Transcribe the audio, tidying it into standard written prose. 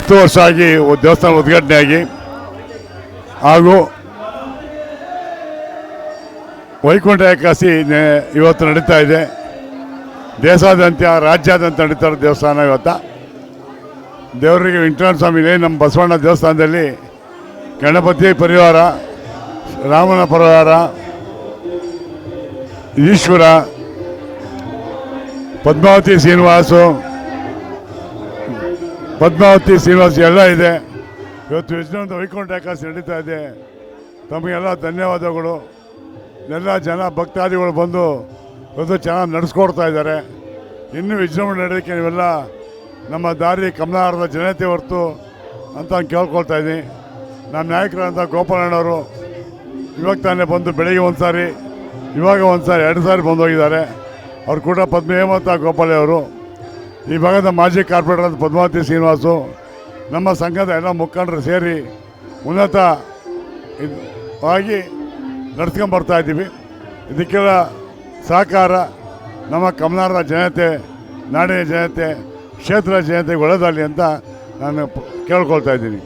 10 ವರ್ಷ ಆಗಿ ದೇವಸ್ಥಾನ ಉದ್ಘಾಟನೆ ಆಗಿ ಹಾಗೂ ವೈಕುಂಠ ಏಕಾದಶಿ ಇವತ್ತು ನಡೀತಾ ಇದೆ. ದೇಶಾದ್ಯಂತ ರಾಜ್ಯಾದ್ಯಂತ ನಡೀತಾ ಇರೋ ದೇವಸ್ಥಾನ ಇವತ್ತು. ದೇವರಿಗೆ ವೆಂಕಟರಮಣ ಸ್ವಾಮಿನೇ ನಮ್ಮ ಬಸವಣ್ಣ ದೇವಸ್ಥಾನದಲ್ಲಿ ಗಣಪತಿ ಪರಿವಾರ, ರಾಮನ ಪರಿವಾರ, ಈಶ್ವರ, ಪದ್ಮಾವತಿ ಶ್ರೀನಿವಾಸ ಎಲ್ಲ ಇದೆ. ಇವತ್ತು ವಿಜೃಂಭಣೆಯಿಂದ ವೈಕುಂಠ ಏಕಾದಶಿ ನಡೀತಾ ಇದೆ. ತಮಗೆಲ್ಲ ಧನ್ಯವಾದಗಳು. ಎಲ್ಲ ಜನ ಭಕ್ತಾದಿಗಳು ಬಂದು ಇವತ್ತು ಚೆನ್ನಾಗಿ ನಡೆಸ್ಕೊಡ್ತಾ ಇದ್ದಾರೆ. ಇನ್ನೂ ವಿಜೃಂಭಣೆ ನಡೆಯೋಕ್ಕೆ ನೀವೆಲ್ಲ ನಮ್ಮ ದಾರಿ ಕಮಲಾರದ ಜನತೆ ಹೊರತು ಅಂತ ಕೇಳ್ಕೊಳ್ತಾ ಇದ್ದೀನಿ. ನಮ್ಮ ನಾಯಕರಾದಂಥ ಗೋಪಾಲಣ್ಣವರು ಇವಾಗ ತಾನೇ ಬಂದು ಬೆಳಗ್ಗೆ ಒಂದು ಸಾರಿ, ಇವಾಗ ಒಂದು ಸಾರಿ 2 ಸಾರಿ ಬಂದು ಹೋಗಿದ್ದಾರೆ. ಅವ್ರು ಕೂಡ ಪದ್ಮ ಹೇಮಂತ ಗೋಪಾಲೆ ಅವರು, ಈ ಭಾಗದ ಮಾಜಿ ಕಾರ್ಪೊರೇಟರ್ ಅಂತ ಪದ್ಮಾವತಿ ಶ್ರೀನಿವಾಸು, ನಮ್ಮ ಸಂಘದ ಎಲ್ಲ ಮುಖಂಡರು ಸೇರಿ ಉನ್ನತವಾಗಿ ನಡ್ಸ್ಕೊಂಬರ್ತಾ ಇದ್ದೀವಿ. ಇದಕ್ಕೆಲ್ಲ ಸಹಕಾರ ನಮ್ಮ ಕಮಲಾರದ ಜನತೆ, ನಾಡಿನ ಜನತೆ, ಕ್ಷೇತ್ರ ಜನತೆಗೆ ಒಳ್ಳೆಯದಾಗಲಿ ಅಂತ ನಾನು ಕೇಳ್ಕೊಳ್ತಾ ಇದ್ದೀನಿ.